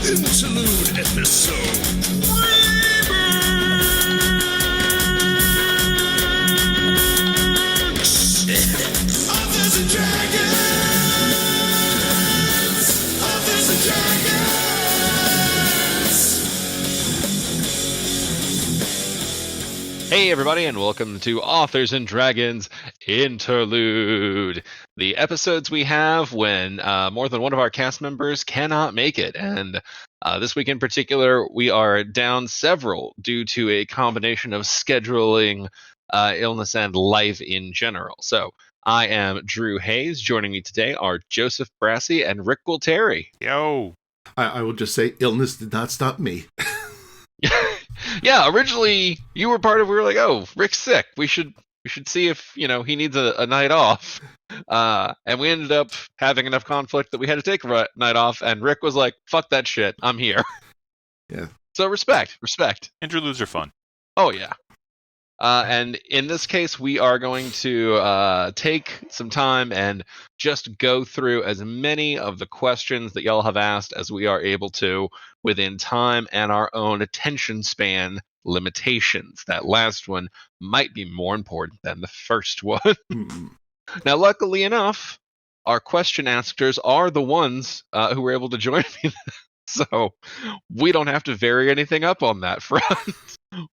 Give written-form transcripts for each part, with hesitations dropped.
Interlude episode. Authors and Dragons. Authors and Dragons. Hey everybody, and welcome to Authors and Dragons Interlude, the episodes we have when more than one of our cast members cannot make it. And this week in particular, we are down several due to a combination of scheduling, illness, and life in general. So I am Drew Hayes. Joining me today are Joseph Brassey and Rick Gualteri. Yo! I will just say, illness did not stop me. Yeah, originally you were part of. We were like, "Oh, Rick's sick. We should see if he needs a night off." And we ended up having enough conflict that we had to take a night off. And Rick was like, "Fuck that shit. I'm here." Yeah. So respect. Interludes are fun. Oh yeah. And in this case, we are going to take some time and just go through as many of the questions that y'all have asked as we are able to within time and our own attention span limitations. That last one might be more important than the first one. Now, luckily enough, our question askers are the ones who were able to join me. So we don't have to vary anything up on that front,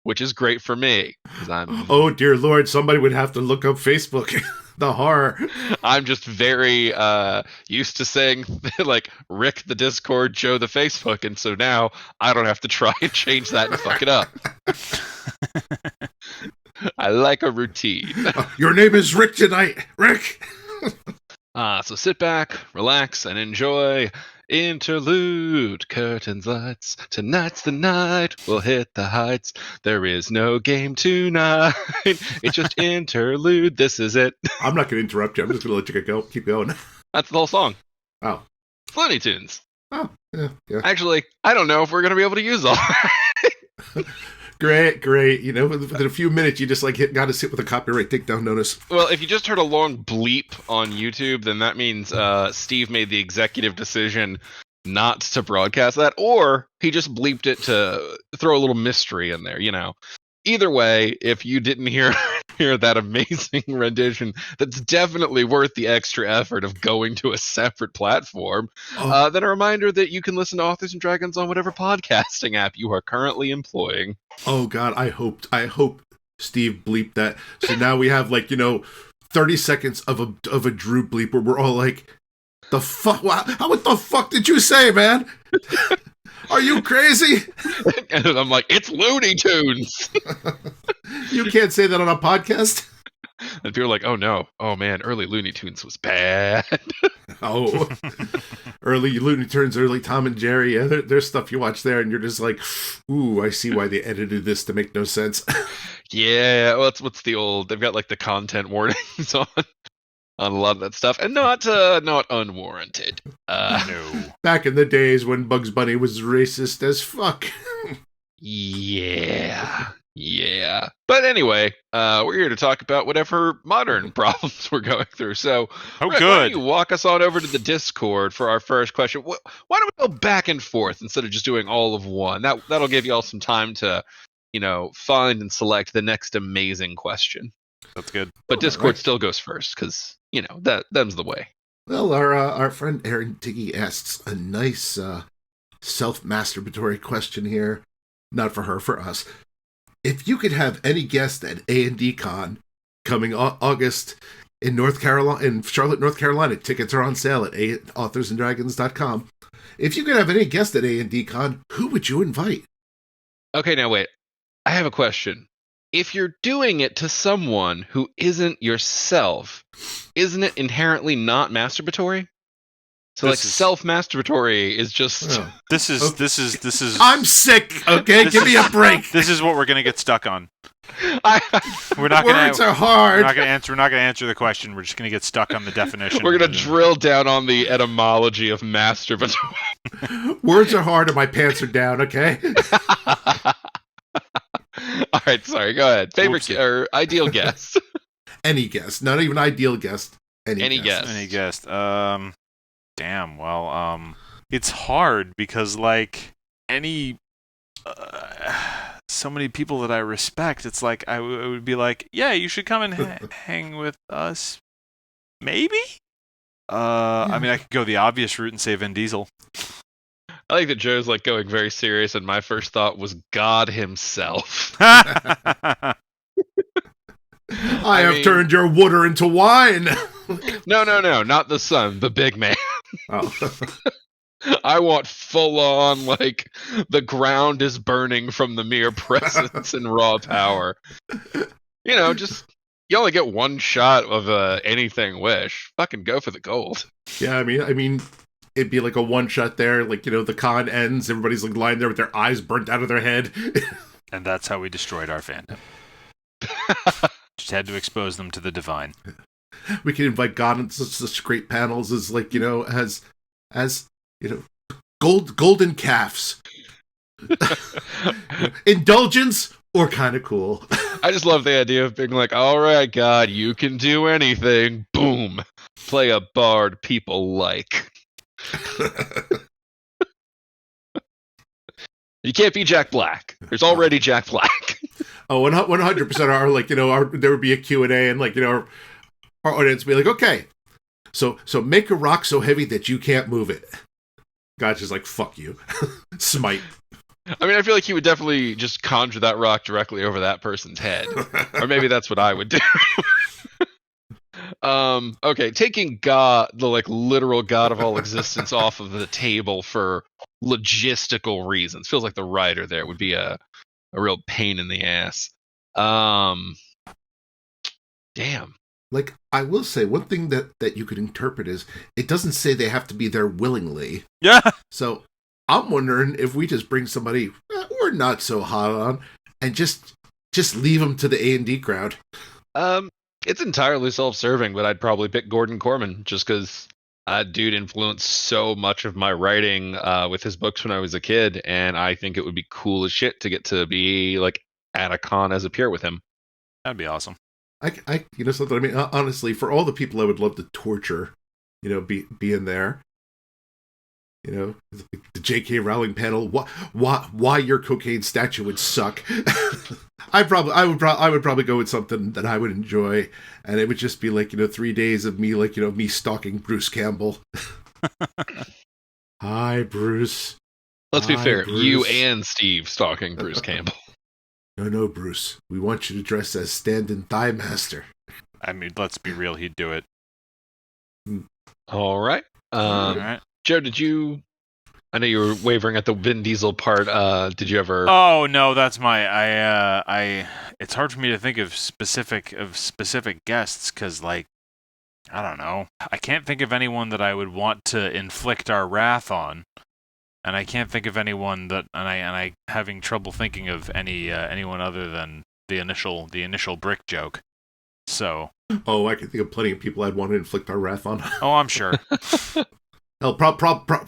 which is great for me. Oh, dear Lord, somebody would have to look up Facebook. The horror. I'm just very used to saying, like, Rick the Discord, Joe the Facebook, and so now I don't have to try and change that and fuck it up. I like a routine. Your name is Rick tonight, Rick! So sit back, relax, and enjoy Interlude. Curtains, lights, tonight's the night. We'll hit the heights. There is no game tonight. It's just interlude. This is it. I'm not going to interrupt you. I'm just going to let you go. Keep going. That's the whole song. Oh. Looney Tunes. Oh, yeah. Actually, I don't know if we're going to be able to use all Great. Within a few minutes, you just got to sit with a copyright takedown notice. Well, if you just heard a long bleep on YouTube, then that means Steve made the executive decision not to broadcast that, or he just bleeped it to throw a little mystery in there, Either way, if you didn't hear that amazing rendition, that's definitely worth the extra effort of going to a separate platform. Then a reminder that you can listen to Authors and Dragons on whatever podcasting app you are currently employing. Oh God, I hope Steve bleeped that. So now we have 30 seconds of a Drew bleep where we're all like, the fuck? What the fuck did you say, man? Are you crazy? And I'm like, it's Looney Tunes. You can't say that on a podcast. And people are like, oh no, oh man, early Looney Tunes was bad. Oh, early Looney Tunes, early Tom and Jerry. Yeah, there's stuff you watch there, and you're just like, ooh, I see why they edited this to make no sense. Yeah, well, what's the old? They've got the content warnings on a lot of that stuff, and not unwarranted. No. Back in the days when Bugs Bunny was racist as fuck. Yeah. But anyway, we're here to talk about whatever modern problems we're going through. So, Rick, good. Why don't you walk us on over to the Discord for our first question? Why don't we go back and forth instead of just doing all of one? That'll give you all some time to, find and select the next amazing question. That's good. But Discord still goes first because, them's the way. Well, our friend Aaron Tiggy asks a nice self-masturbatory question here. Not for her, for us. If you could have any guest at A&D Con coming August in Charlotte, North Carolina, tickets are on sale at authorsanddragons.com. If you could have any guest at A&D Con, who would you invite? Okay, now wait. I have a question. If you're doing it to someone who isn't yourself, isn't it inherently not masturbatory? So This like is- self-masturbatory is just Oh. This is I'm sick. Okay, This give me a is- break. this is what we're gonna get stuck on. I, We're not gonna Words are we're hard. not gonna answer the question. We're just gonna get stuck on the definition. we're gonna drill down on the etymology of masturbatory. Words are hard and my pants are down. Okay. All right, sorry. Go ahead. Favorite Whoopsie. or ideal guest? Any guest, not even ideal guest. Any guest. Any guest? Damn. Well, it's hard because like any, so many people that I respect. It's like I would be like, yeah, you should come and hang with us. Maybe. I mean, I could go the obvious route and say Vin Diesel. I like that Joe's like going very serious, and my first thought was God himself. I have mean- turned your water into wine. No, not the son, the big man. Oh. I want full on, like, the ground is burning from the mere presence and raw power. You know, just, you only get one shot of anything wish. Fucking go for the gold. Yeah, I mean, it'd be like a one shot there. Like, you know, the con ends. Everybody's like lying there with their eyes burnt out of their head. And that's how we destroyed our fandom. Just had to expose them to the divine. We can invite God on such great panels as, like, you know, as you know, golden calves, indulgence, or kind of cool. I just love the idea of being like, all right, God, you can do anything. Boom. Play a bard people like. You can't be Jack Black. There's already Jack Black. Oh, 100% are like, you know, there would be a Q&A and, like, you know, our audience would be like, okay, so make a rock so heavy that you can't move it. God's just like, fuck you. Smite. I mean, I feel like he would definitely just conjure that rock directly over that person's head. Or maybe that's what I would do. Okay, taking God, the like literal God of all existence off of the table for logistical reasons. Feels like the writer there would be a real pain in the ass. Damn. Like, I will say, one thing that you could interpret is, it doesn't say they have to be there willingly. Yeah. So, I'm wondering if we just bring somebody we're not so hot on, and just leave them to the A&D crowd. It's entirely self-serving, but I'd probably pick Gordon Corman just because dude influenced so much of my writing with his books when I was a kid, and I think it would be cool as shit to get to be like at a con as a peer with him. That'd be awesome. I you know something, I mean, honestly, for all the people I would love to torture, you know, be in there. You know, the J.K. Rowling panel. Why your cocaine statue would suck? I would probably go with something that I would enjoy, and it would just be like, you know, 3 days of me, like, you know, me stalking Bruce Campbell. Hi, Bruce. Let's be Hi, fair, you Bruce. and Steve stalking Bruce Campbell. No, Bruce. We want you to dress as stand-in Thigh Master. I mean, let's be real. He'd do it. All right. All right. Joe, did you? I know you were wavering at the Vin Diesel part. Did you ever? Oh no, that's my. I. It's hard for me to think of specific guests because, like, I don't know. I can't think of anyone that I would want to inflict our wrath on, and I can't think of anyone that. And I having trouble thinking of anyone other than the initial brick joke. So. Oh, I can think of plenty of people I'd want to inflict our wrath on. Oh, I'm sure. Hell,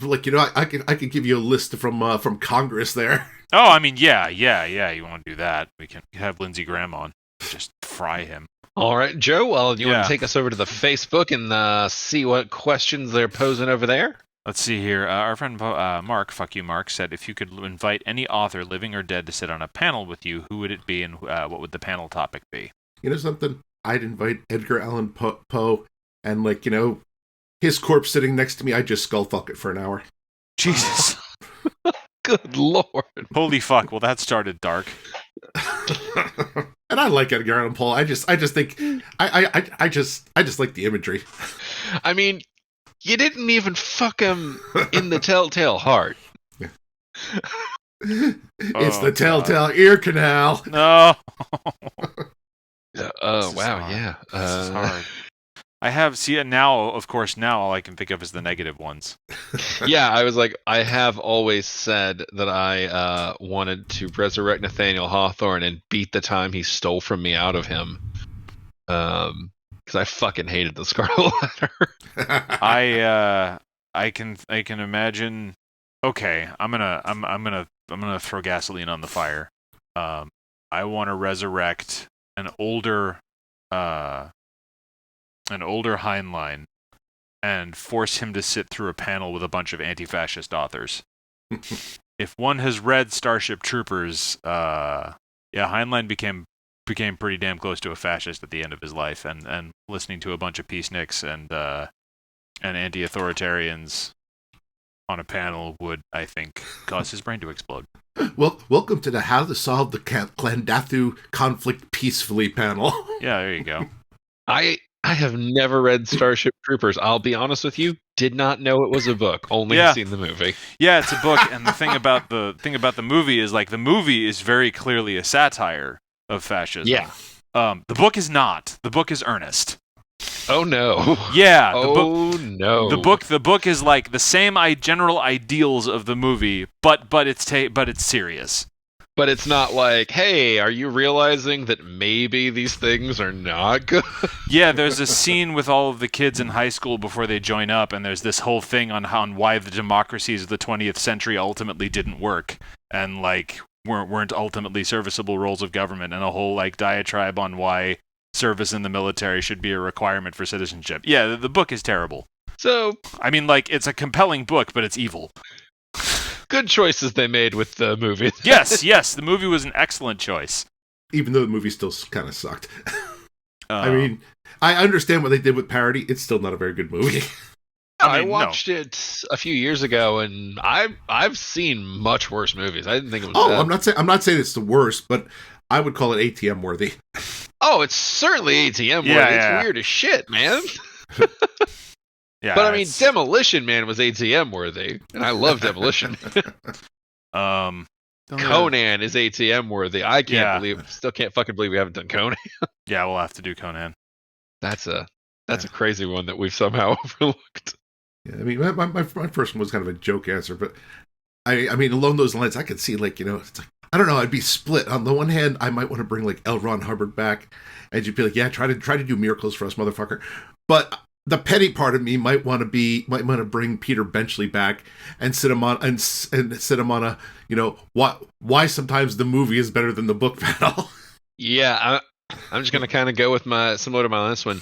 like, you know, I could give you a list from Congress there. Oh, I mean, yeah. You want to do that? We can have Lindsey Graham on. Just fry him. All right, Joe. Well, you want Yeah. to take us over to the Facebook and see what questions they're posing over there? Let's see here. Our friend Mark, fuck you, Mark, said if you could invite any author, living or dead, to sit on a panel with you, who would it be, and what would the panel topic be? You know something? I'd invite Edgar Allan Poe, and, like, you know, his corpse sitting next to me, I'd just skull fuck it for an hour. Jesus. Good lord. Holy fuck. Well, that started dark. And I like Edgar Allan Poe. I just think I just like the imagery. I mean, you didn't even fuck him in the Telltale Heart. It's the God. telltale ear canal. No. Oh This is wow, hard. yeah. This is hard. I have now. Of course, now all I can think of is the negative ones. Yeah, I was like, I have always said that I wanted to resurrect Nathaniel Hawthorne and beat the time he stole from me out of him. Because I fucking hated the Scarlet Letter. I can imagine. Okay, I'm gonna throw gasoline on the fire. I want to resurrect an older Heinlein and force him to sit through a panel with a bunch of anti-fascist authors. If one has read Starship Troopers, Heinlein became pretty damn close to a fascist at the end of his life, and listening to a bunch of peaceniks and anti-authoritarians on a panel would, I think, cause his brain to explode. Well, welcome to the How to Solve the Clandathu Conflict Peacefully panel. Yeah, there you go. I have never read Starship Troopers. I'll be honest with you, did not know it was a book. Only seen the movie. Yeah, it's a book, and the thing about the movie is like the movie is very clearly a satire of fascism. Yeah. The book is not. The book is earnest. Oh no. Yeah. No. The book is like the same general ideals of the movie, but it's serious. But it's not like, hey, are you realizing that maybe these things are not good? Yeah, there's a scene with all of the kids in high school before they join up, and there's this whole thing on why the democracies of the 20th century ultimately didn't work, and like weren't ultimately serviceable roles of government, and a whole like diatribe on why service in the military should be a requirement for citizenship. Yeah, the book is terrible. So, I mean, like, it's a compelling book, but it's evil. Good choices they made with the movie. Yes, the movie was an excellent choice. Even though the movie still kind of sucked. I mean, I understand what they did with parody. It's still not a very good movie. I watched it a few years ago, and I've seen much worse movies. I didn't think it was bad. I'm not saying it's the worst, but I would call it ATM worthy. Oh, it's certainly ATM worthy. Yeah. It's weird as shit, man. Yeah, but I mean, Demolition Man was ATM worthy, and I love Demolition. Conan is ATM worthy. I still can't fucking believe we haven't done Conan. Yeah, we'll have to do Conan. That's a crazy one that we've somehow overlooked. Yeah, I mean, my first one was kind of a joke answer, but I mean, along those lines, I could see like, it's like, I don't know, I'd be split. On the one hand, I might want to bring like L. Ron Hubbard back, and you'd be like, yeah, try to do miracles for us, motherfucker. But the petty part of me might want to bring Peter Benchley back and sit him on a why sometimes the movie is better than the book panel. Yeah, I'm just gonna kind of go with similar to my last one.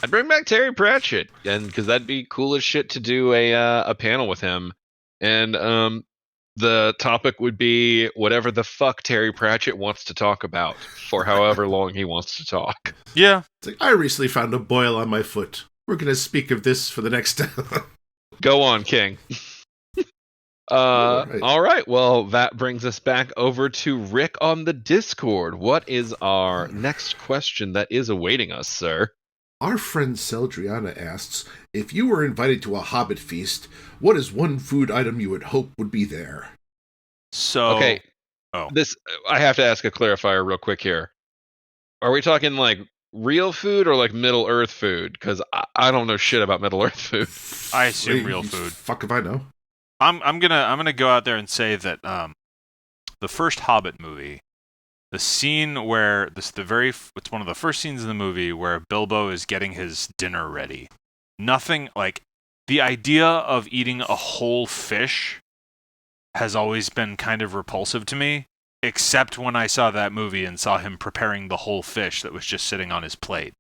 I'd bring back Terry Pratchett, and because that'd be cool as shit to do a panel with him, and the topic would be whatever the fuck Terry Pratchett wants to talk about for however long he wants to talk. Yeah. It's like, I recently found a boil on my foot. We're going to speak of this for the next... Go on, King. All right. Well, that brings us back over to Rick on the Discord. What is our next question that is awaiting us, sir? Our friend Seldriana asks, if you were invited to a Hobbit feast, what is one food item you would hope would be there? So, okay, I have to ask a clarifier real quick here. Are we talking like real food or like Middle Earth food? Because I don't know shit about Middle Earth food. I assume real food. Fuck if I know. I'm gonna go out there and say that the first Hobbit movie, the scene where it's one of the first scenes in the movie where Bilbo is getting his dinner ready. Nothing like the idea of eating a whole fish has always been kind of repulsive to me, except when I saw that movie and saw him preparing the whole fish that was just sitting on his plate.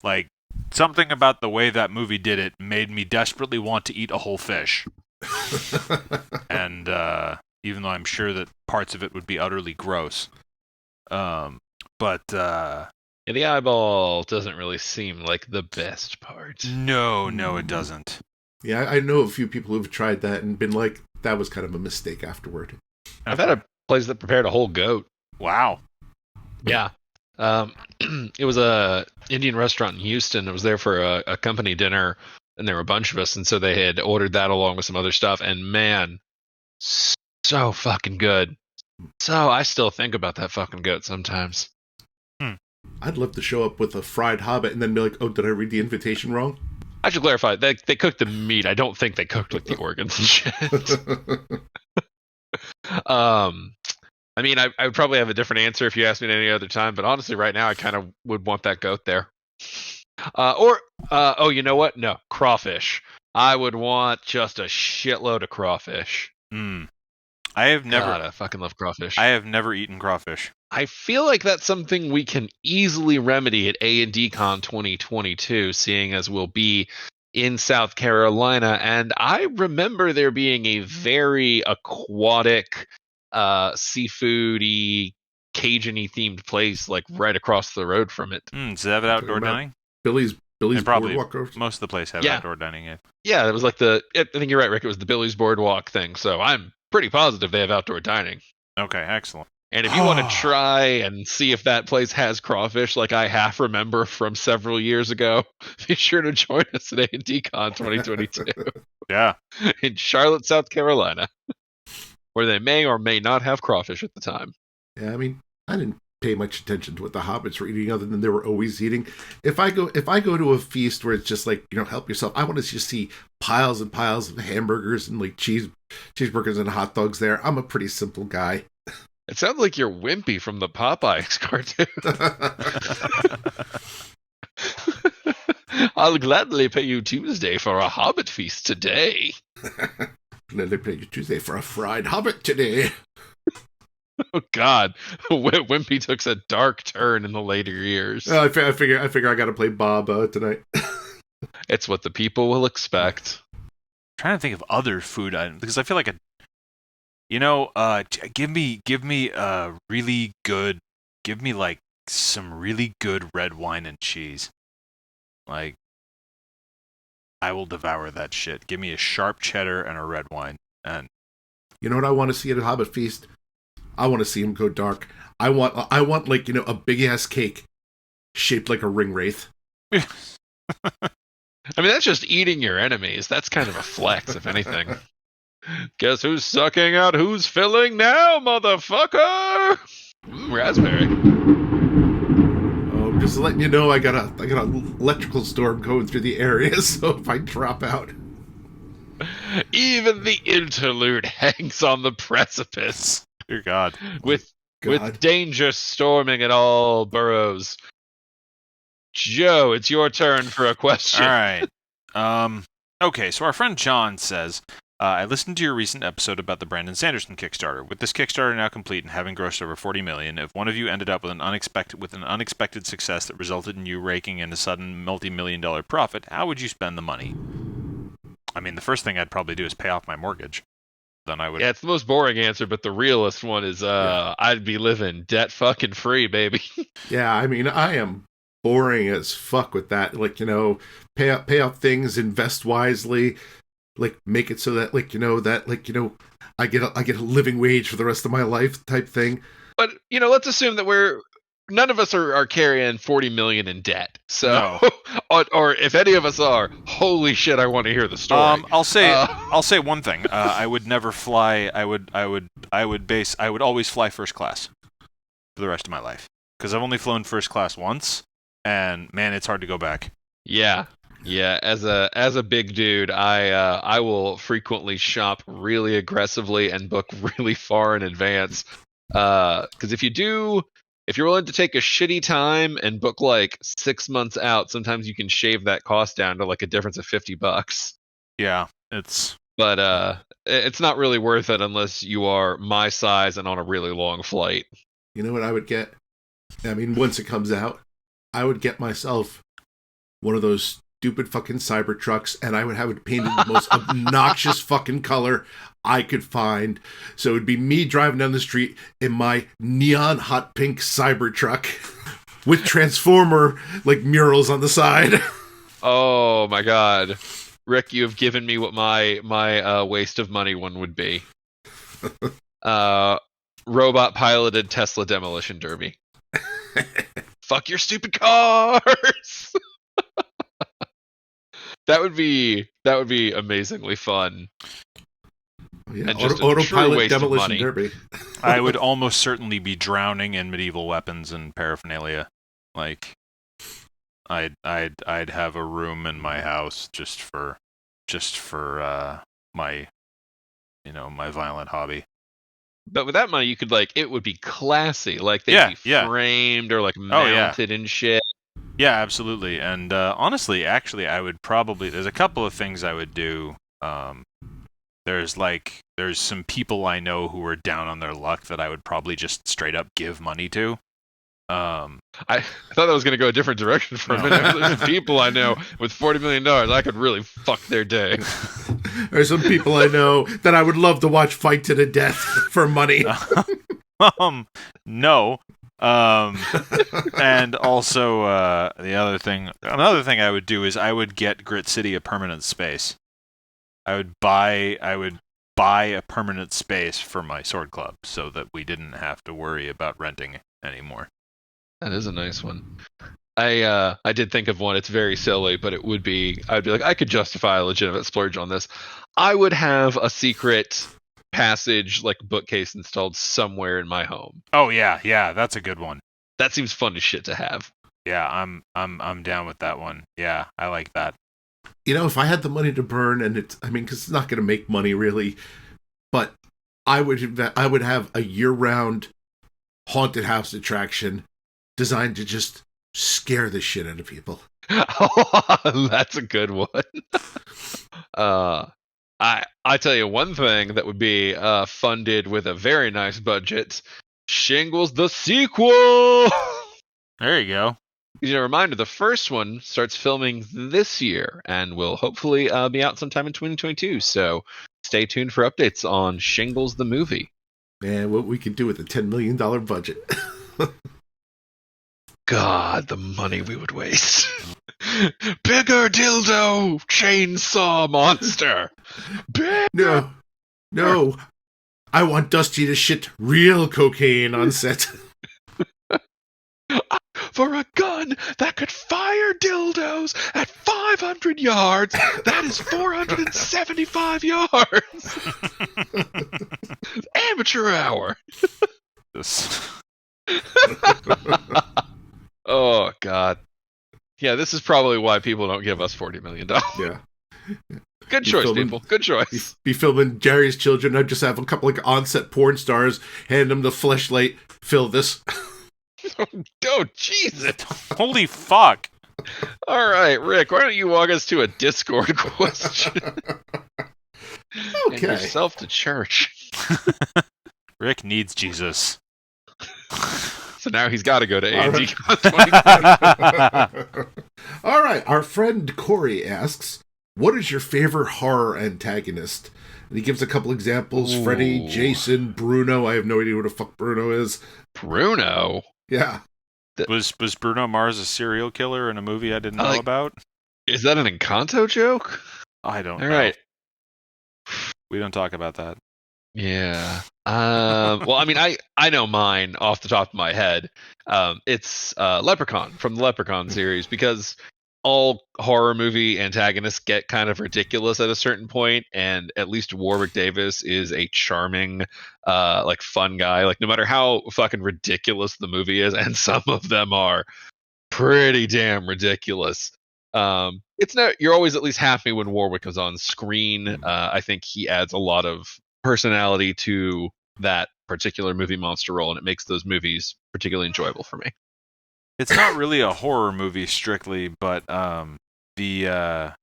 Like, something about the way that movie did it made me desperately want to eat a whole fish. And even though I'm sure that parts of it would be utterly gross. The eyeball doesn't really seem like the best part. No, it doesn't. Yeah, I know a few people who've tried that and been like, that was kind of a mistake afterward. I've had a place that prepared a whole goat. Wow. Yeah. It was a Indian restaurant in Houston. I was there for a company dinner, and there were a bunch of us, and so they had ordered that along with some other stuff, and man, so fucking good. So I still think about that fucking goat sometimes. I'd love to show up with a fried hobbit and then be like, oh, did I read the invitation wrong? I should clarify, they cooked the meat. I don't think they cooked like the organs and shit. I mean, I would probably have a different answer if you asked me at any other time, but honestly, right now, I kind of would want that goat there. Oh, you know what? No, crawfish. I would want just a shitload of crawfish. I have never. God, I fucking love crawfish. I have never eaten crawfish. I feel like that's something we can easily remedy at A&D Con 2022, seeing as we'll be in South Carolina. And I remember there being a very aquatic, seafoody, Cajun-y themed place like right across the road from it. Does it have outdoor dining? Billy's Probably Boardwalk. most of the place have Yeah. outdoor dining. Yeah. Yeah, it was like I think you're right, Rick. It was the Billy's Boardwalk thing. So I'm pretty positive they have outdoor dining. Okay, excellent. And if you want to try and see if that place has crawfish, like I half remember from several years ago, be sure to join us at A&D Con 2022 Yeah. in Charlotte, South Carolina, where they may or may not have crawfish at the time. Yeah, I mean, I didn't pay much attention to what the hobbits were eating, other than they were always eating. If I go to a feast where it's just like, help yourself, I want to just see piles and piles of hamburgers and like cheeseburgers and hot dogs there. I'm a pretty simple guy. It sounds like you're Wimpy from the Popeyes cartoon. I'll gladly pay you Tuesday for a hobbit feast today. Gladly pay you Tuesday for a fried hobbit today. Oh God, Wimpy took a dark turn in the later years. I figure I got to play Bob tonight. It's what the people will expect. I'm trying to think of other food items because I feel like give me like some really good red wine and cheese. Like, I will devour that shit. Give me a sharp cheddar and a red wine. And you know what I want to see at a hobbit feast? I want to see him go dark. I want like, a big ass cake shaped like a ring wraith. I mean, that's just eating your enemies. That's kind of a flex, if anything. Guess who's sucking out who's filling now, motherfucker? Raspberry. Oh, just letting you know, I got an electrical storm going through the area, so if I drop out. Even the interlude hangs on the precipice. Dear God. With danger storming at all boroughs. Joe, it's your turn for a question. All right. Okay, so our friend John says, I listened to your recent episode about the Brandon Sanderson Kickstarter. With this Kickstarter now complete and having grossed over $40 million, if one of you ended up with an unexpected success that resulted in you raking in a sudden multi-million-dollar profit, how would you spend the money? I mean, the first thing I'd probably do is pay off my mortgage. Then I would. Yeah, it's the most boring answer, but the realist one is I'd be living debt fucking free, baby. Yeah, I mean, I am boring as fuck with that. Like, pay up things, invest wisely, like make it so that I get a living wage for the rest of my life type thing. But let's assume that none of us are carrying $40 million in debt. So, No. or if any of us are, holy shit, I want to hear the story. I'll say one thing. I would never fly. I would always fly first class for the rest of my life because I've only flown first class once, and man, it's hard to go back. Yeah. As a big dude, I will frequently shop really aggressively and book really far in advance. Because if you're willing to take a shitty time and book like 6 months out, sometimes you can shave that cost down to like a difference of $50. Yeah, But it's not really worth it unless you are my size and on a really long flight. You know what I would get? I mean, once it comes out, I would get myself one of those stupid fucking Cybertrucks, and I would have it painted the most obnoxious fucking color I could find. So it would be me driving down the street in my neon hot pink Cybertruck with Transformer like murals on the side. Oh my God, Rick, you have given me what my waste of money one would be. Robot piloted Tesla demolition derby. Fuck your stupid cars. That would be amazingly fun. Yeah, And just a true autopilot waste of demolition money. derby. I would almost certainly be drowning in medieval weapons and paraphernalia. Like, I'd have a room in my house just for my my violent hobby. But with that money, you could it would be classy. Like they'd Yeah, be yeah. framed or Oh, yeah. mounted and shit. Yeah, absolutely. And honestly, actually, I would probably. There's a couple of things I would do. There's some people I know who are down on their luck that I would probably just straight up give money to. I thought that was going to go a different direction for a No. minute. There's people I know with $40 million. I could really fuck their day. There's some people I know that I would love to watch fight to the death for money. No. And also another thing I would do is I would get Grit City a permanent space. I would buy a permanent space for my sword club so that we didn't have to worry about renting anymore. That is a nice one. I did think of one. It's very silly, but I'd be like, I could justify a legitimate splurge on this. I would have a secret passage bookcase installed somewhere in my home. Oh yeah, that's a good one. That seems fun as shit to have. Yeah, I'm down with that one. Yeah, I like that. If I had the money to burn, and because it's not going to make money really, but I would have a year-round haunted house attraction designed to just scare the shit out of people. Oh, that's a good one. I tell you one thing that would be funded with a very nice budget: Shingles the sequel. There you go. A reminder, the first one starts filming this year and will hopefully be out sometime in 2022. So stay tuned for updates on Shingles the movie. Man, what we could do with a $10 million budget. God, the money we would waste. Bigger dildo chainsaw monster. No. I want Dusty to shit real cocaine on set. For a gun that could fire dildos at 500 yards, that is 475 yards. Amateur hour. Oh, God. Yeah, this is probably why people don't give us $40 million. Yeah. Good choice, people. Good choice. Be filming Jerry's Children. I'd just have a couple on-set porn stars, hand them the fleshlight, fill this. Oh, Jesus. Holy fuck. All right, Rick, why don't you walk us to a Discord question? Okay. And yourself to church. Rick needs Jesus. So now he's got to go to A&D. All right, our friend Corey asks, what is your favorite horror antagonist? And he gives a couple examples. Ooh. Freddy, Jason, Bruno. I have no idea what the fuck Bruno is. Bruno? Yeah. Was Bruno Mars a serial killer in a movie I didn't know about? Is that an Encanto joke? I don't know. All right. We don't talk about that. Yeah. Well, I know mine off the top of my head. It's Leprechaun from the Leprechaun series, because all horror movie antagonists get kind of ridiculous at a certain point, and at least Warwick Davis is a charming, fun guy. No matter how fucking ridiculous the movie is, and some of them are pretty damn ridiculous. You're always at least happy when Warwick is on screen. I think he adds a lot of personality to that particular movie monster role, and it makes those movies particularly enjoyable for me. It's not really a horror movie strictly, but the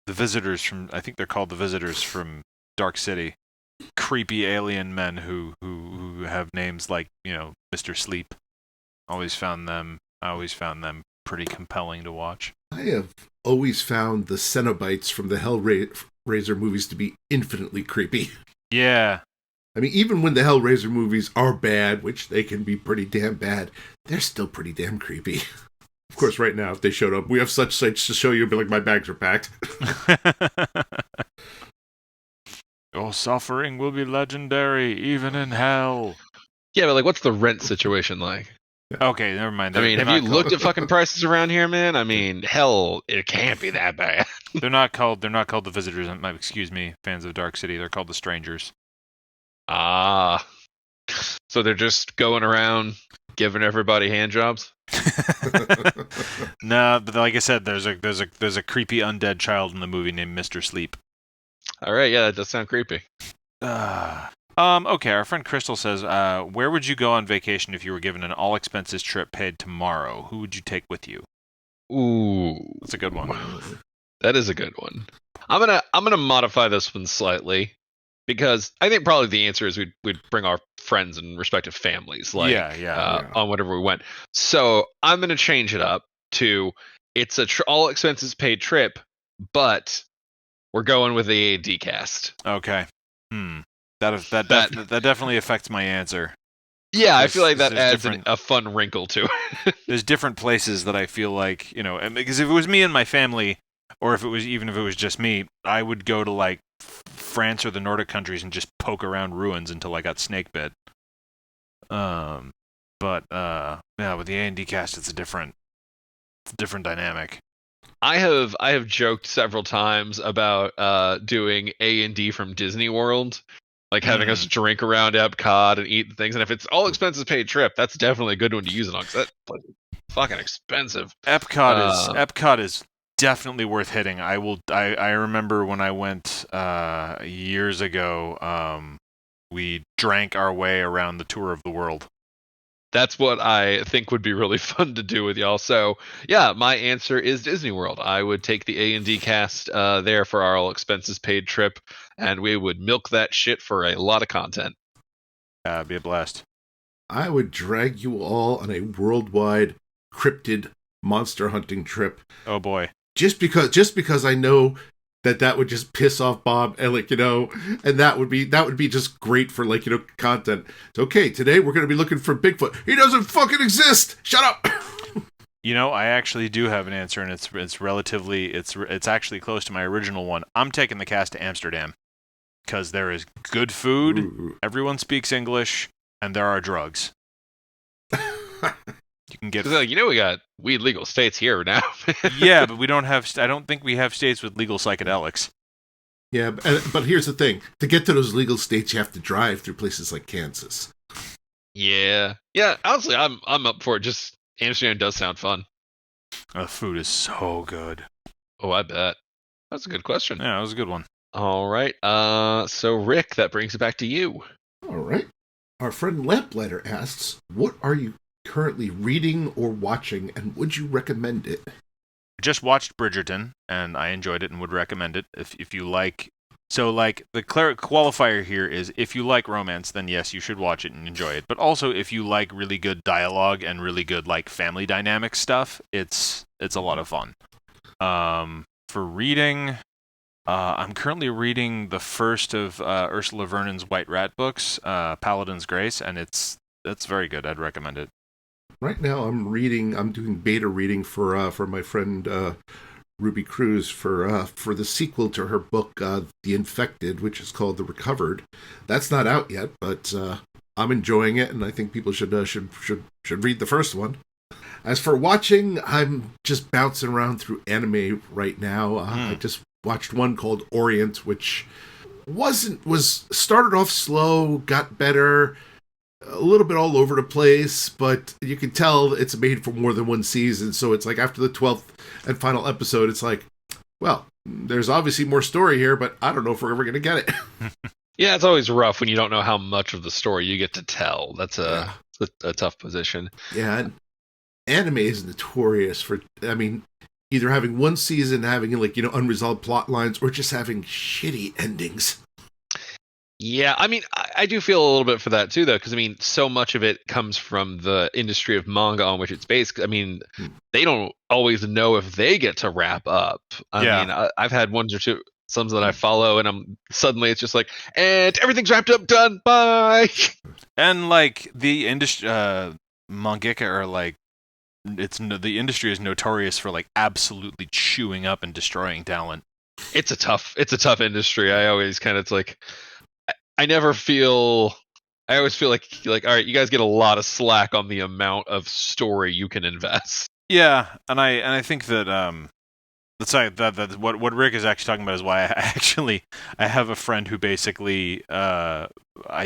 visitors from, I think they're called the visitors from Dark City, creepy alien men who have names like Mr. Sleep. I always found them pretty compelling to watch. I have always found the Cenobites from the Hellraiser movies to be infinitely creepy. Yeah. Even when the Hellraiser movies are bad, which they can be pretty damn bad, they're still pretty damn creepy. Of course, right now, if they showed up, we have such sights to show you, it'd be like, my bags are packed. Your suffering will be legendary, even in hell. Yeah, but what's the rent situation like? Okay, never mind. Have you looked at fucking prices around here, man? Hell, it can't be that bad. They're not called the visitors. Excuse me, fans of Dark City. They're called the strangers. Ah. So they're just going around giving everybody hand jobs? No, but like I said, there's a creepy undead child in the movie named Mr. Sleep. All right, yeah, that does sound creepy. Okay, our friend Crystal says, where would you go on vacation if you were given an all expenses trip paid tomorrow? Who would you take with you? Ooh, That's a good one. that is a good one. I'm gonna modify this one slightly because I think probably the answer is we'd bring our friends and respective families, like Yeah. on whatever we went. So I'm gonna change it up to it's a all expenses paid trip, but we're going with the AD cast. Okay. That definitely affects my answer. Yeah, I feel like that There's adds different- a fun wrinkle to it. There's different places that I feel like, and because if it was me and my family, or if it was just me, I would go to like France or the Nordic countries and just poke around ruins until I got snake bit. But yeah, with the A&D cast, it's a different dynamic. I have joked several times about doing A&D from Disney World, like having us drink around Epcot and eat things. And if it's all expenses paid trip, that's definitely a good one to use it on because that's fucking expensive. Epcot is definitely worth hitting. I remember when I went years ago, we drank our way around the tour of the world. That's what I think would be really fun to do with y'all. So yeah, my answer is Disney World. I would take the A&D cast there for our all expenses paid trip, and we would milk that shit for a lot of content. Be a blast. I would drag you all on a worldwide cryptid monster hunting trip. Oh boy. Just because I know that would just piss off Bob and and that would be just great for content. It's okay, today we're going to be looking for Bigfoot. He doesn't fucking exist. Shut up. I actually do have an answer, and it's actually close to my original one. I'm taking the cast to Amsterdam because there is good food, Ooh. everyone speaks English, and there are drugs. You can get we got weed legal states here now. Yeah, but I don't think we have states with legal psychedelics. Yeah, but here's the thing. To get to those legal states, you have to drive through places like Kansas. Yeah. Honestly, I'm up for it. Just Amsterdam does sound fun. The food is so good. Oh, I bet. That's a good question. Yeah, that was a good one. All right. So Rick, that brings it back to you. All right. Our friend Lamplighter asks, "What are you currently reading or watching, and would you recommend it?" I just watched Bridgerton, and I enjoyed it and would recommend it. If you like, so like the qualifier here is if you like romance, then yes, you should watch it and enjoy it. But also, if you like really good dialogue and really good like family dynamic stuff, it's a lot of fun. For reading, I'm currently reading the first of Ursula Vernon's White Rat books, Paladin's Grace, and it's very good. I'd recommend it. Right now, I'm doing beta reading for my friend Ruby Cruz for the sequel to her book, The Infected, which is called The Recovered. That's not out yet, but I'm enjoying it, and I think people should read the first one. As for watching, I'm just bouncing around through anime right now. I just watched one called Orient, which was started off slow, got better, a little bit all over the place, but you can tell it's made for more than one season. So it's like after the 12th and final episode, it's like, well, there's obviously more story here, but I don't know if we're ever going to get it. Yeah, it's always rough when you don't know how much of the story you get to tell. That's a tough position. Yeah, and anime is notorious for, either having one season having unresolved plot lines or just having shitty endings. Yeah, I do feel a little bit for that too, though, because so much of it comes from the industry of manga on which it's based. They don't always know if they get to wrap up. I've had one or two some that I follow, and suddenly it's just like, and everything's wrapped up, done, bye. And like the industry, mangaka are like, the industry is notorious for like absolutely chewing up and destroying talent. It's a tough industry. I always it's like. I always feel like all right, you guys get a lot of slack on the amount of story you can invest. Yeah, and I think that that what Rick is actually talking about is why I have a friend who basically I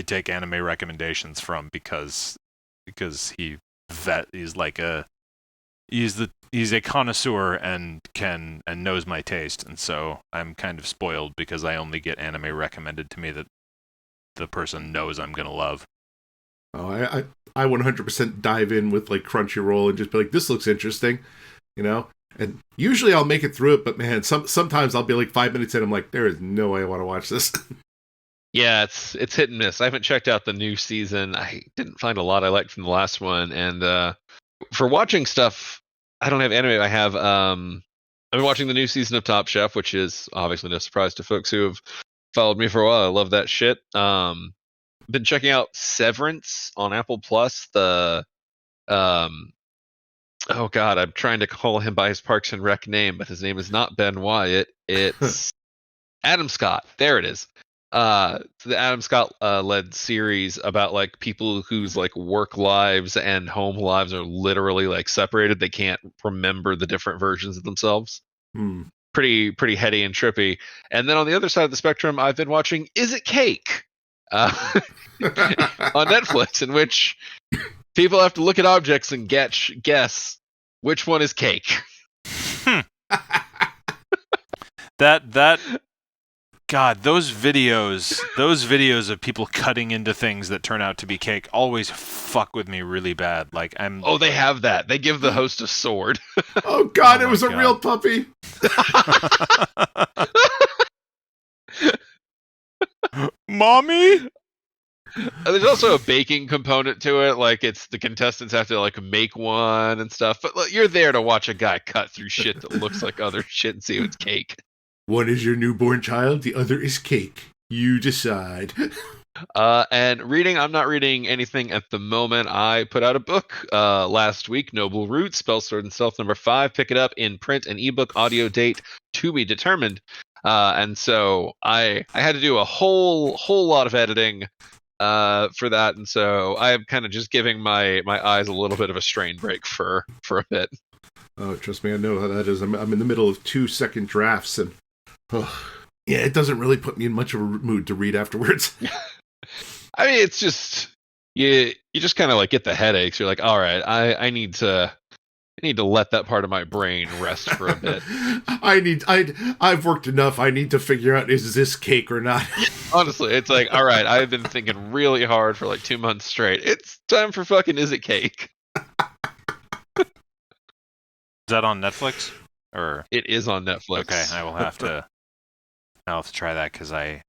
take anime recommendations from because he's like a he's a connoisseur and knows my taste, and so I'm kind of spoiled because I only get anime recommended to me that the person knows I'm gonna love. Oh, I 100% dive in with like Crunchyroll and just be like, this looks interesting, you know. And usually I'll make it through it, but man, sometimes I'll be like 5 minutes in, I'm like, there is no way I want to watch this. Yeah, it's hit and miss. I haven't checked out the new season. I didn't find a lot I liked from the last one, and for watching stuff, I don't have anime. I've been watching the new season of Top Chef, which is obviously no surprise to folks who have followed me for a while. I love that shit. Been checking out Severance on Apple Plus. The oh god, I'm trying to call him by his Parks and Rec name, but his name is not Ben Wyatt. It's Adam Scott. There it is. The Adam Scott led series about like people whose like work lives and home lives are literally like separated. They can't remember the different versions of themselves. Pretty heady and trippy. And then on the other side of the spectrum, I've been watching Is It Cake on Netflix, in which people have to look at objects and guess which one is cake. That God, those videos of people cutting into things that turn out to be cake always fuck with me really bad. Like Oh, they have that. They give the host a sword. Oh god, Oh it was my a God. real puppy. Mommy? There's also a baking component to it. Like it's the contestants have to like make one and stuff. But look, you're there to watch a guy cut through shit that looks like other shit and see if it's cake. One is your newborn child, the other is cake. You decide. And reading, I'm not reading anything at the moment. I put out a book last week, Noble Roots, Spell, Sword, and Stealth #5. Pick it up in print and ebook, audio date to be determined. And so I had to do a whole lot of editing for that, and so I'm kind of just giving my eyes a little bit of a strain break for a bit. Oh, trust me, I know how that is. I'm in the middle of 2 second drafts, and yeah, it doesn't really put me in much of a mood to read afterwards. I mean, it's just you just kind of like get the headaches. You're like, all right, I need to let that part of my brain rest for a bit. I've worked enough. I need to figure out, is this cake or not? Honestly, it's like, all right, I've been thinking really hard for like 2 months straight. It's time for fucking Is It Cake? Is that on Netflix? Or It is on Netflix. okay, I'll have to try that because I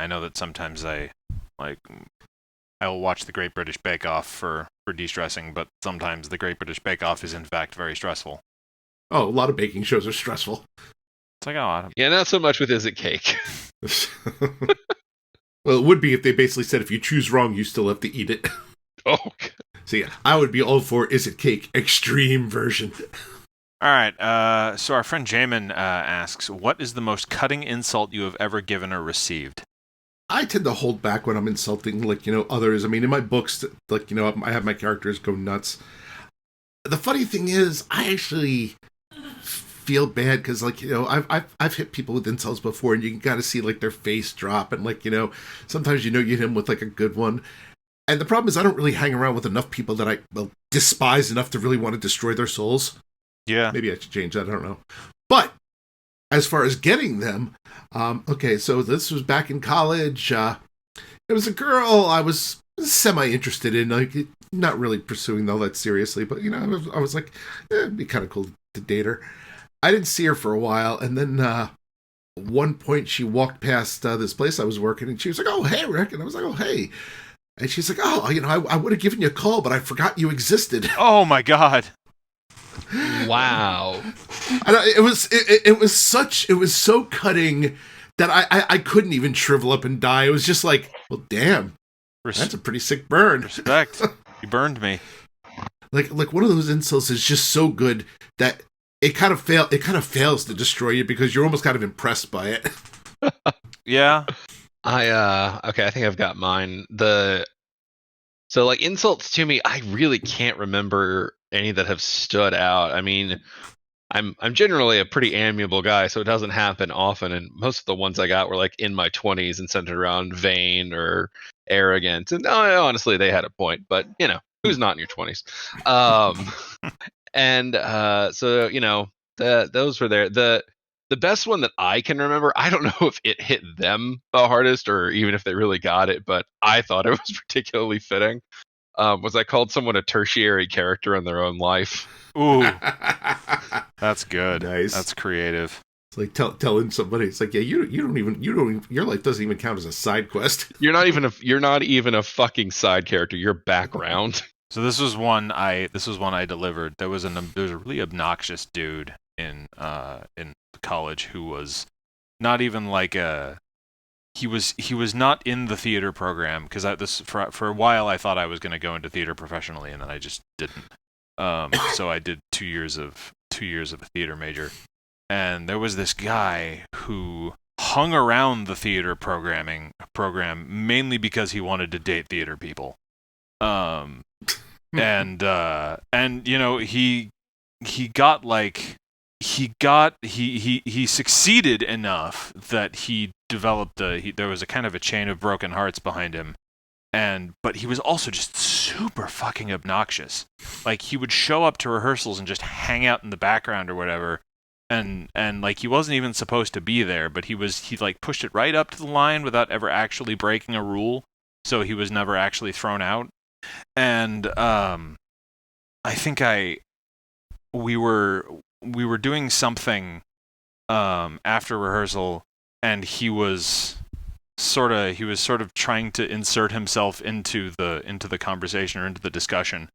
know that sometimes I will watch the Great British Bake Off for de-stressing, but sometimes the Great British Bake Off is in fact very stressful. Oh, a lot of baking shows are stressful. It's like, oh, Yeah, not so much with Is It Cake. Well, it would be if they basically said if you choose wrong, you still have to eat it. Oh, So yeah, I would be all for Is It Cake extreme version. all right. So our friend Jamin asks, what is the most cutting insult you have ever given or received? I tend to hold back when I'm insulting, like, others. I mean, in my books, like, I have my characters go nuts. The funny thing is, I actually feel bad because, like, I've hit people with insults before, and you got to see, like, their face drop, and, like, sometimes you hit them with, like, a good one. And the problem is I don't really hang around with enough people that I despise enough to really want to destroy their souls. Yeah. Maybe I should change that, I don't know. But as far as getting them, okay, so this was back in college. It was a girl I was semi-interested in, like, not really pursuing all that seriously, but, I was like, it'd be kind of cool to date her. I didn't see her for a while, and then one point she walked past this place I was working, and she was like, oh, hey, Rick, and I was like, oh, hey. And she's like, oh, I would have given you a call, but I forgot you existed. Oh my God. wow. And it was so cutting that I couldn't even shrivel up and die. It was just like, well, damn, that's a pretty sick burn. Respect. You burned me. Like one of those insults is just so good that it kind of fails to destroy you because you're almost kind of impressed by it. Yeah. Okay, I think I've got mine. So like insults to me, I really can't remember any that have stood out. I mean, I'm generally a pretty amiable guy, so it doesn't happen often, and most of the ones I got were like in my 20s and centered around vain or arrogant. And honestly, they had a point, but who's not in your 20s? And so those were there. The best one that I can remember, I don't know if it hit them the hardest or even if they really got it, but I thought it was particularly fitting. Was I called someone a tertiary character in their own life? Ooh, that's good. Nice. That's creative. It's like telling somebody, it's like, yeah, you don't even, your life doesn't even count as a side quest. You're not even a fucking side character. You're background. So this was one I delivered. There was a really obnoxious dude in college who was not even like he was not in the theater program because for a while I thought I was going to go into theater professionally and then I just didn't. So I did 2 years of a theater major, and there was this guy who hung around the theater program mainly because he wanted to date theater people. And he succeeded enough that he developed there was a kind of a chain of broken hearts behind him, but he was also just super fucking obnoxious. Like, he would show up to rehearsals and just hang out in the background or whatever, and like he wasn't even supposed to be there, but he like pushed it right up to the line without ever actually breaking a rule, so he was never actually thrown out. And I think we were doing something after rehearsal, and he was sort of trying to insert himself into the conversation or into the discussion.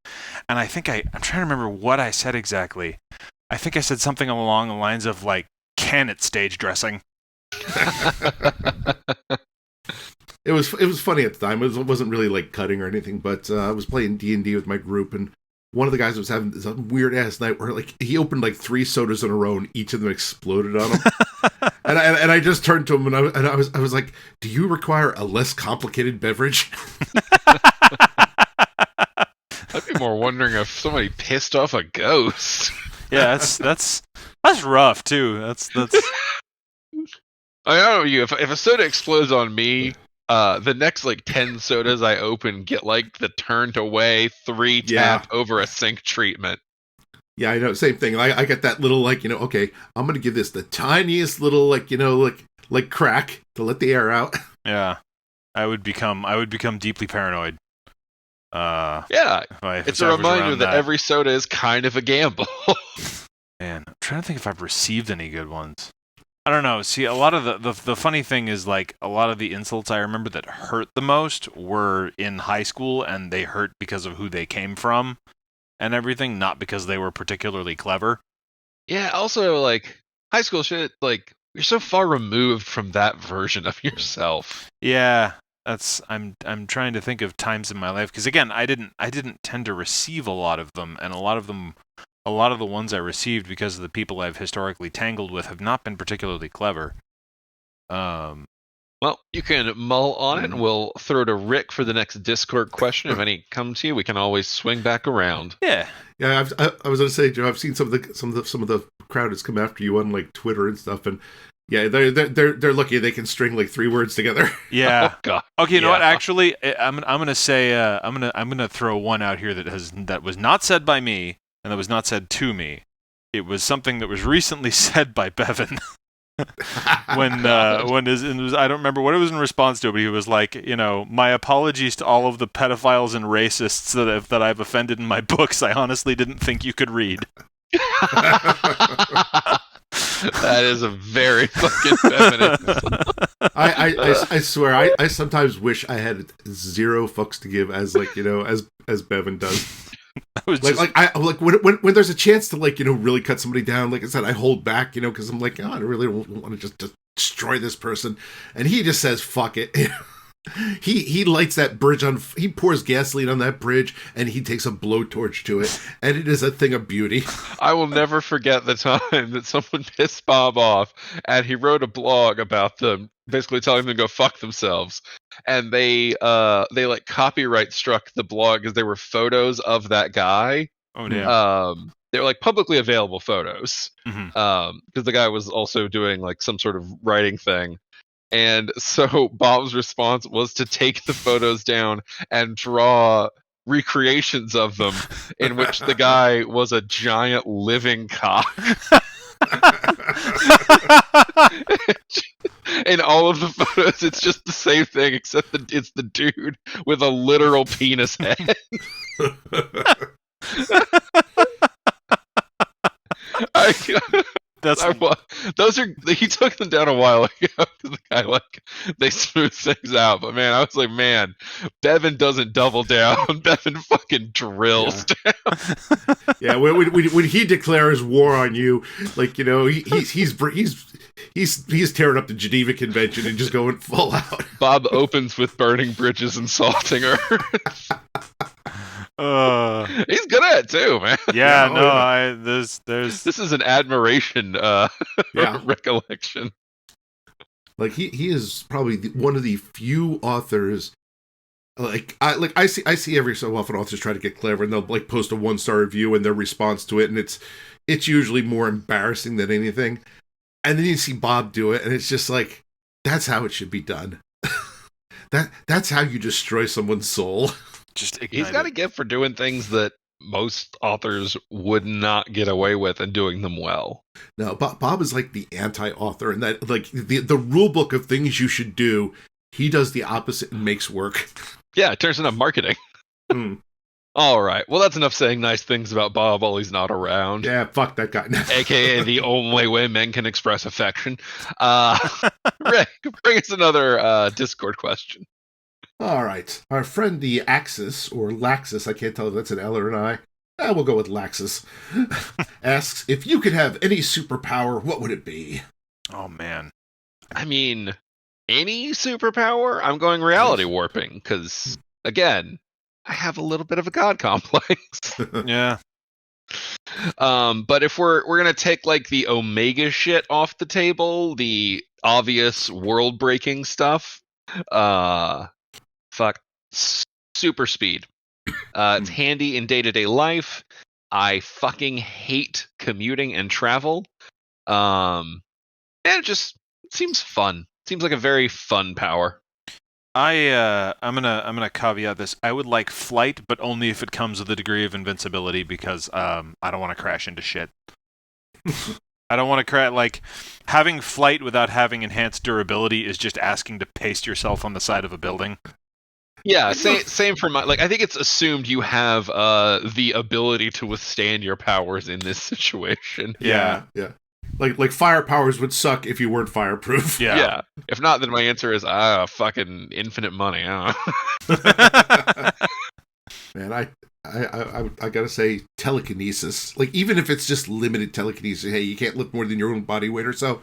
And I think I'm trying to remember what I said exactly. I think I said something along the lines of like, "Can it stage dressing?" It was funny at the time. It wasn't really like cutting or anything, but I was playing D&D with my group, and one of the guys was having this weird ass night where like he opened like 3 sodas in a row and each of them exploded on him. and I just turned to him and I was like, "Do you require a less complicated beverage?" I'd be more wondering if somebody pissed off a ghost. Yeah, that's rough too. That's. I don't know you. If a soda explodes on me, the next like 10 sodas I open get like the turned away 3 tap over a sink treatment. Yeah, I know. Same thing. I get that little like, okay, I'm gonna give this the tiniest little like, like crack to let the air out. Yeah, I would become deeply paranoid. It's a reminder that every soda is kind of a gamble. Man, I'm trying to think if I've received any good ones. I don't know. See, a lot of the funny thing is, like, a lot of the insults I remember that hurt the most were in high school, and they hurt because of who they came from and everything, not because they were particularly clever. Yeah, also, like, high school shit, like, you're so far removed from that version of yourself. Yeah, I'm trying to think of times in my life, because again, I didn't tend to receive a lot of them, and a lot of the ones I received because of the people I've historically tangled with have not been particularly clever. Well, you can mull on it, and we'll throw to Rick for the next Discord question. If any come to you, we can always swing back around. Yeah. I was going to say, Joe, I've seen some of the crowd has come after you on like Twitter and stuff, and yeah, they're lucky they can string like 3 words together. Yeah. Oh, God. Okay, you know what? Actually, I'm gonna say I'm gonna throw one out here that was not said by me and that was not said to me. It was something that was recently said by Bevan. when I don't remember what it was in response to, but he was like, my apologies to all of the pedophiles and racists that I've offended in my books. I honestly didn't think you could read. That is a very fucking feminist. I swear, I sometimes wish I had 0 fucks to give as like, as Bevan does. When there's a chance to like, really cut somebody down, like I said, I hold back, because I'm like, I really don't want to just destroy this person. And he just says, fuck it. He lights that bridge on, he pours gasoline on that bridge and he takes a blowtorch to it. And it is a thing of beauty. I will never forget the time that someone pissed Bob off and he wrote a blog about them, basically telling them to go fuck themselves. And they like copyright struck the blog because there were photos of that guy. Oh damn. They were like publicly available photos. Mm-hmm. Because the guy was also doing like some sort of writing thing. And so Bob's response was to take the photos down and draw recreations of them in which the guy was a giant living cock. In all of the photos, it's just the same thing, except that it's the dude with a literal penis head. That's Those are, he took them down a while ago. The guy they smooth things out, but man, I was like, man, Bevan doesn't double down. Bevan fucking drills down. Yeah, when he declares war on you, he's tearing up the Geneva Convention and just going full out. Bob opens with burning bridges and salting her. He's good at it too, man. Yeah, there's This is an admiration recollection. Like he is probably one of the few authors. I see every so often authors try to get clever and they'll post a 1-star review and their response to it, and it's usually more embarrassing than anything. And then you see Bob do it, and it's just like, that's how it should be done. That's how you destroy someone's soul. He's got a gift for doing things that most authors would not get away with and doing them well. No, Bob is like the anti-author, and that the rule book of things you should do, he does the opposite and makes work. Yeah, it turns into marketing. All right. Well, that's enough saying nice things about Bob while he's not around. Yeah, fuck that guy. AKA the only way men can express affection. Rick, bring us another Discord question. All right. Our friend the Axis, or Laxus, I can't tell if that's an L or an I. We'll go with Laxus. Asks, if you could have any superpower, what would it be? Oh, man. I mean, any superpower? I'm going reality warping, because, again, I have a little bit of a god complex. Yeah. But if we're gonna take the Omega shit off the table, the obvious world-breaking stuff, super speed. It's handy in day-to-day life. I fucking hate commuting and travel. And it seems fun. Seems like a very fun power. I'm gonna caveat this. I would like flight, but only if it comes with a degree of invincibility, because I don't want to crash into shit. I don't want to crash. Having flight without having enhanced durability is just asking to paste yourself on the side of a building. Yeah, same for my. I think it's assumed you have the ability to withstand your powers in this situation. Yeah. Like fire powers would suck if you weren't fireproof. Yeah. If not, then my answer is fucking infinite money. I don't know. Man, I gotta say telekinesis. Even if it's just limited telekinesis, hey, you can't lift more than your own body weight or so.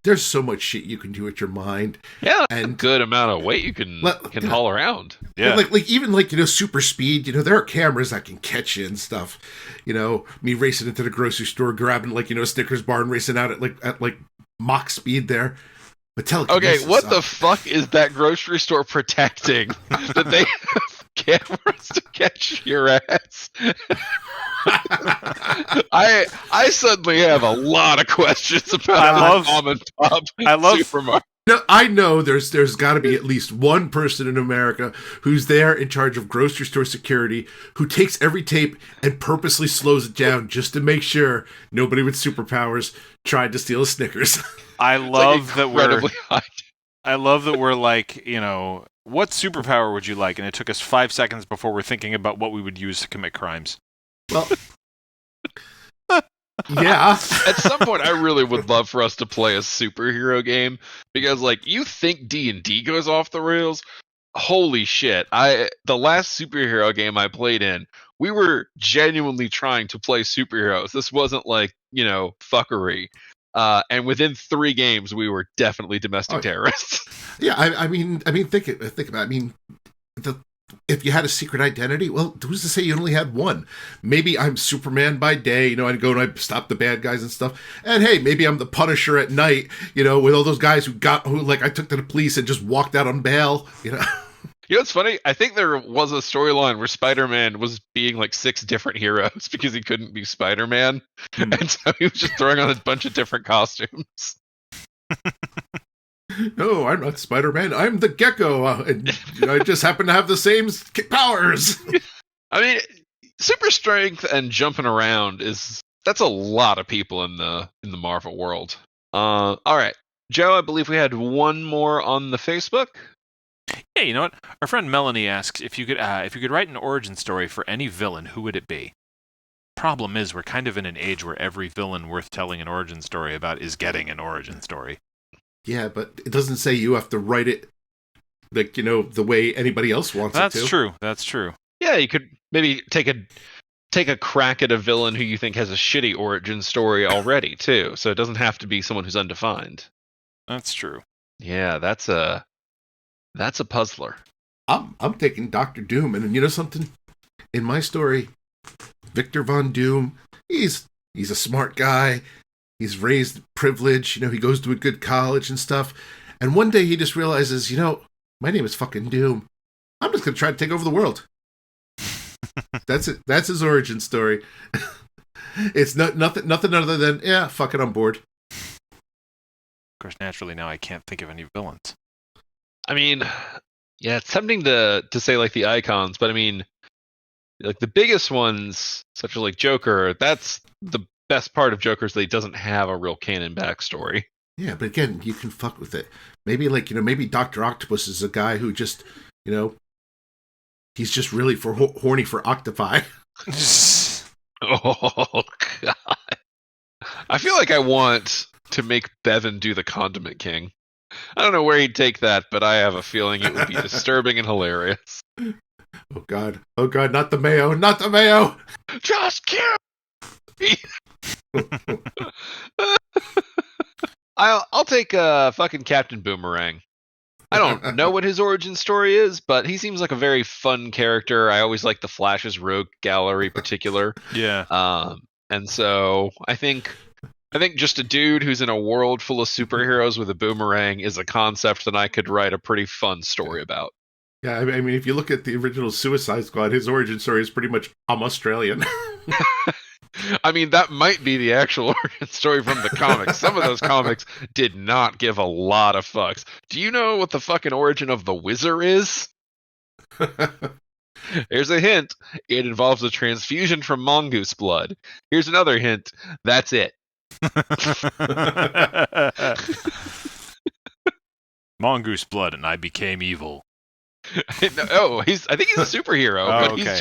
There's so much shit you can do with your mind. Yeah, and a good amount of weight you can haul around. Yeah, even super speed. There are cameras that can catch you and stuff. Me racing into the grocery store, grabbing a Snickers bar and racing out at Mach speed there. But telekinesis. Okay, what the fuck is that grocery store protecting? That they have cameras to catch your ass? I suddenly have a lot of questions about mom and pop supermarket. No, I know there's got to be at least one person in America who's there in charge of grocery store security who takes every tape and purposely slows it down just to make sure nobody with superpowers tried to steal a Snickers. I love that we're what superpower would you like? And it took us 5 seconds before we're thinking about what we would use to commit crimes. Well, yeah. At some point, I really would love for us to play a superhero game, because you think D&D goes off the rails. Holy shit. The last superhero game I played in, we were genuinely trying to play superheroes. This wasn't fuckery. And within 3 games, we were definitely domestic terrorists. Yeah, I mean, think about it. If you had a secret identity, well, who's to say you only had one? Maybe I'm Superman by day, I'd go and I'd stop the bad guys and stuff. And hey, maybe I'm the Punisher at night, with all those guys who I took to the police and just walked out on bail, You know what's funny? I think there was a storyline where Spider-Man was being 6 different heroes because he couldn't be Spider-Man. And so he was just throwing on a bunch of different costumes. No, I'm not Spider-Man. I'm the Gecko. And I just happen to have the same powers. I mean, super strength and jumping around that's a lot of people in the Marvel world. All right, Joe, I believe we had one more on the Facebook. Yeah, you know what? Our friend Melanie asks if you could write an origin story for any villain, who would it be? Problem is, we're kind of in an age where every villain worth telling an origin story about is getting an origin story. Yeah, but it doesn't say you have to write it like, the way anybody else wants it to. That's true. That's true. Yeah, you could maybe take a crack at a villain who you think has a shitty origin story already too. So it doesn't have to be someone who's undefined. That's true. Yeah, that's a puzzler. I'm taking Dr. Doom, and you know something? In my story, Victor Von Doom, he's a smart guy. He's raised privileged, he goes to a good college and stuff. And one day he just realizes, my name is fucking Doom. I'm just going to try to take over the world. That's it. That's his origin story. It's nothing other than, yeah, fuck it, I'm bored. Of course, naturally now I can't think of any villains. I mean, yeah, it's tempting to say like the icons, but I mean, like the biggest ones, such as like Joker, that's the best part of Joker is that he doesn't have a real canon backstory. Yeah, but again, you can fuck with it. Maybe maybe Dr. Octopus is a guy who just, he's just really horny for octopi. Oh, God. I feel like I want to make Bevan do the Condiment King. I don't know where he'd take that, but I have a feeling it would be disturbing and hilarious. Oh, God, not the mayo, not the mayo! Just kill me! I'll take fucking Captain Boomerang. I don't know what his origin story is, but he seems like a very fun character. I always like the Flash's rogue gallery particular. Yeah. And so I think just a dude who's in a world full of superheroes with a boomerang is a concept that I could write a pretty fun story about. Yeah, I mean, if you look at the original Suicide Squad, his origin story is pretty much, I'm Australian. I mean, that might be the actual origin story from the comics. Some of those comics did not give a lot of fucks. Do you know what the fucking origin of the Whizzer is? Here's a hint. It involves a transfusion from mongoose blood. Here's another hint. That's it. Mongoose blood, and I became evil. I think he's a superhero, but okay.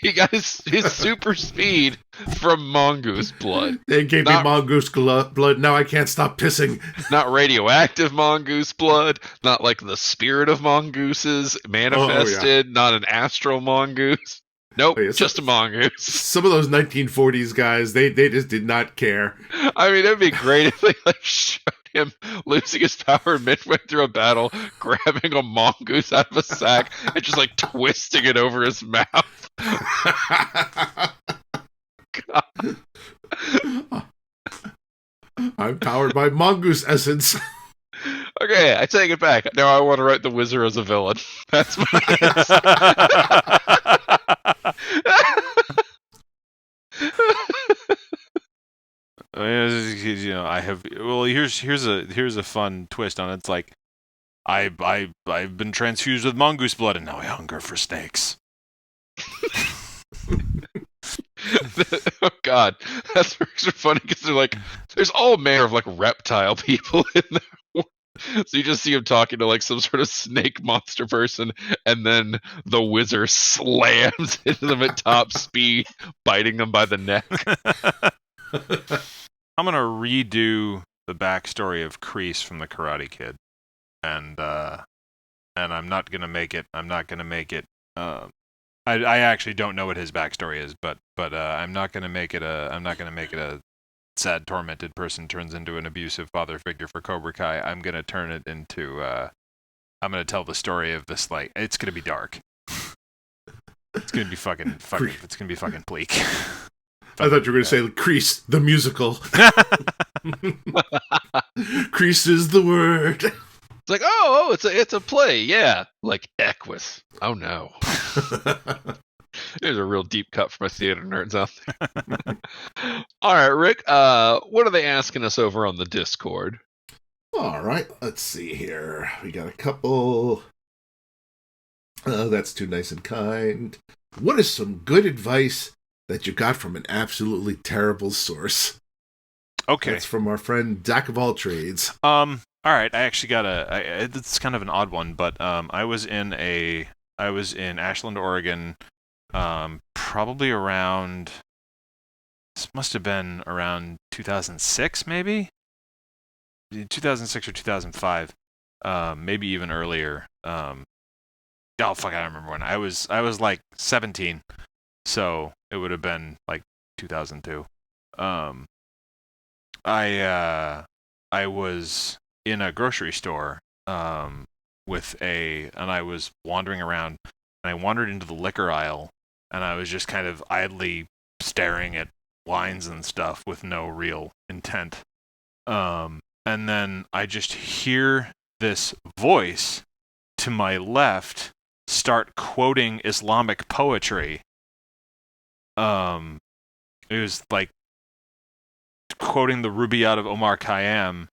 he got his super speed from mongoose blood. They gave me mongoose blood, now I can't stop pissing. Not radioactive mongoose blood, not like the spirit of mongooses manifested, not an astral mongoose. Nope, just a mongoose. Some of those 1940s guys, they just did not care. I mean, it'd be great if they showed him losing his power midway through a battle, grabbing a mongoose out of a sack and just twisting it over his mouth. God. I'm powered by mongoose essence. Okay, I take it back. Now I want to write the Wizard as a villain. That's my I have. Well, here's a fun twist on it. It's like I've been transfused with mongoose blood, and now I hunger for snakes. Oh God, that's extra funny because there's all manner of reptile people in there. So you just see him talking to some sort of snake monster person, and then the Wizard slams into them at top speed, biting them by the neck. I'm gonna redo the backstory of Kreese from the Karate Kid, and I'm not gonna make it. I actually don't know what his backstory is, but I'm not gonna make it a sad, tormented person turns into an abusive father figure for Cobra Kai. I'm gonna turn it into. I'm gonna tell the story of this. It's gonna be dark. It's gonna be fucking. It's gonna be fucking bleak. I thought you were going to say Kreese, the musical. Kreese is the word. It's it's a play, yeah. Like Equus. Oh no. There's a real deep cut for my theater nerds out there. All right, Rick, what are they asking us over on the Discord? All right, let's see here. We got a couple. That's too nice and kind. what is some good advice that you got from an absolutely terrible source? Okay. That's from our friend Jack of all trades. All right. I actually got it's kind of an odd one, but I was in Ashland, Oregon, probably around. This must have been around 2006, maybe 2006 or 2005, maybe even earlier. Oh fuck, I don't remember when. I was like 17, so it would have been like 2002. I was in a grocery store and I was wandering around, and I wandered into the liquor aisle, and I was just kind of idly staring at wines and stuff with no real intent. And then I just hear this voice to my left start quoting Islamic poetry. It was like quoting the Rubaiyat of Omar Khayyam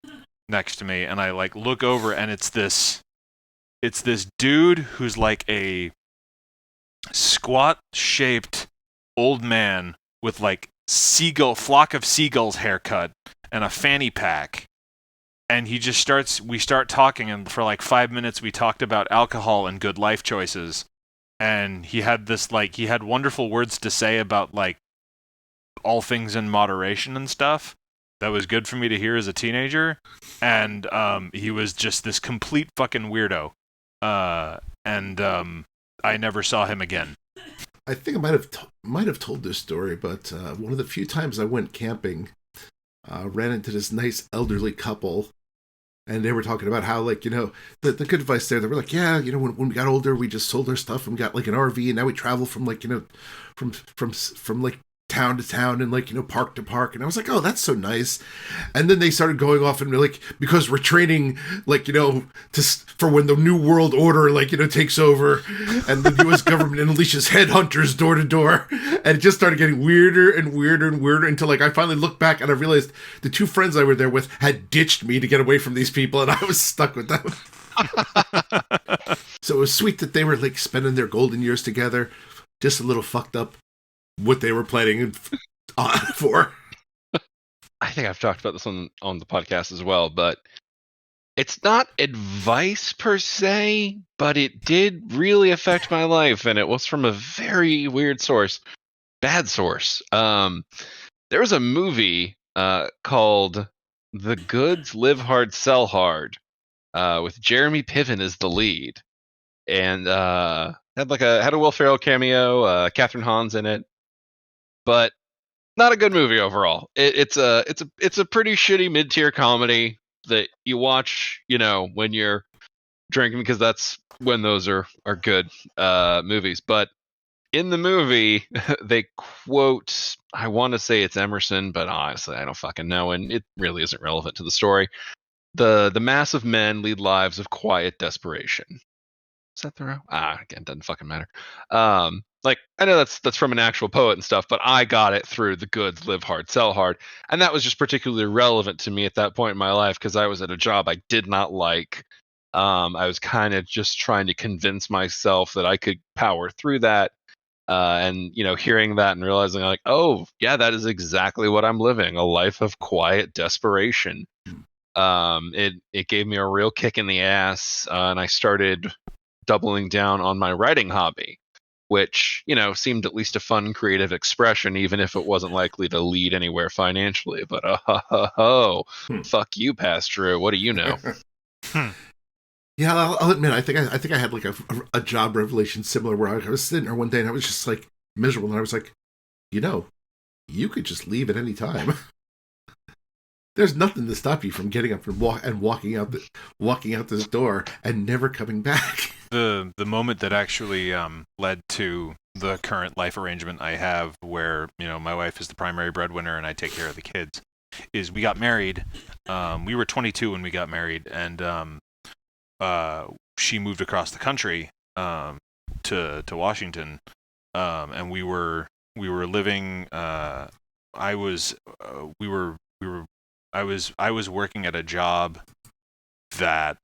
next to me, and I like look over, and it's this dude who's like a squat-shaped old man with like flock of seagulls haircut and a fanny pack. And we start talking, and for like 5 minutes we talked about alcohol and good life choices. And he had wonderful words to say about like all things in moderation and stuff. That was good for me to hear as a teenager. And he was just this complete fucking weirdo. And I never saw him again. I think I might have told this story, but one of the few times I went camping, ran into this nice elderly couple, and they were talking about how, like, the good advice there. They were like, yeah, when we got older, we just sold our stuff and we got like an RV, and now we travel from like, from like town to town and like, park to park. And I was like, oh, that's so nice. And then they started going off and like, because we're training, like, for when the new world order, like, takes over and the U.S. government unleashes headhunters door to door. And it just started getting weirder and weirder and weirder until like I finally looked back and I realized the two friends I were there with had ditched me to get away from these people, and I was stuck with them. So it was sweet that they were like spending their golden years together, just a little fucked up what they were planning for. I think I've talked about this on the podcast as well, but it's not advice per se, but it did really affect my life, and it was from a very weird source. Bad source. There was a movie called The Goods Live Hard, Sell Hard, with Jeremy Piven as the lead, and had a Will Ferrell cameo, Catherine Hahn's in it, but not a good movie overall. It's a pretty shitty mid-tier comedy that you watch, when you're drinking, because that's when those are good movies. But in the movie, they quote, I want to say it's Emerson, but honestly, I don't fucking know, and it really isn't relevant to the story. The mass of men lead lives of quiet desperation. Is that the row? Again, doesn't fucking matter. Like, I know that's from an actual poet and stuff, but I got it through The Goods Live Hard, Sell Hard, and that was just particularly relevant to me at that point in my life because I was at a job I did not like. I was kind of just trying to convince myself that I could power through that. And hearing that and realizing like, oh yeah, that is exactly what I'm living, a life of quiet desperation. It gave me a real kick in the ass, and I started doubling down on my writing hobby, which seemed at least a fun creative expression, even if it wasn't likely to lead anywhere financially. But fuck you, Past Drew. What do you know? Yeah, I'll admit, I think I had like a job revelation similar where I was sitting there one day and I was just like miserable, and I was like, you could just leave at any time. There's nothing to stop you from getting up and walking out this door and never coming back. The moment that actually led to the current life arrangement I have, where my wife is the primary breadwinner and I take care of the kids, is we got married. We were 22 when we got married, and she moved across the country to Washington, and we were living. I was working at a job that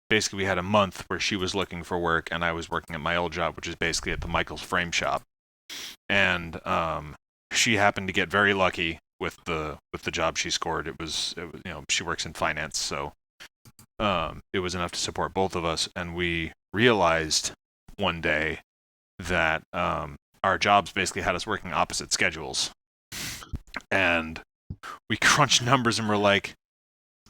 basically we had a month where she was looking for work, and I was working at my old job, which is basically at the Michaels Frame Shop. and she happened to get very lucky with the job she scored. It was she works in finance, so it was enough to support both of us. And we realized one day that our jobs basically had us working opposite schedules, and we crunched numbers and we're like,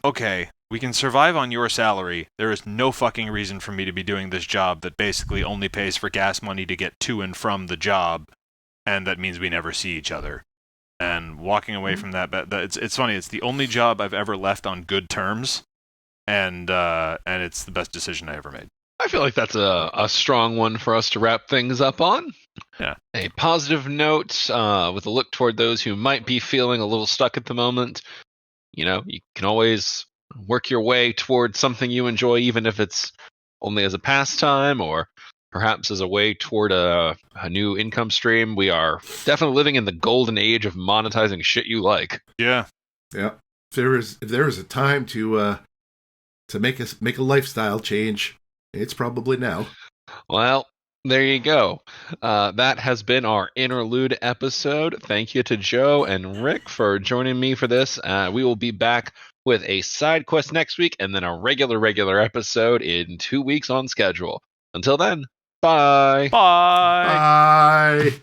okay, we can survive on your salary. There is no fucking reason for me to be doing this job that basically only pays for gas money to get to and from the job, and that means we never see each other. And walking away from that, it's funny. It's the only job I've ever left on good terms, and it's the best decision I ever made. I feel like that's a strong one for us to wrap things up on. Yeah. A positive note with a look toward those who might be feeling a little stuck at the moment. You can always work your way towards something you enjoy, even if it's only as a pastime or perhaps as a way toward a new income stream. We are definitely living in the golden age of monetizing shit you like. Yeah. Yeah. If there is a time to make a lifestyle change, it's probably now. Well, there you go. That has been our interlude episode. Thank you to Joe and Rick for joining me for this. We will be back with a side quest next week and then a regular episode in 2 weeks on schedule. Until then, bye. Bye. Bye.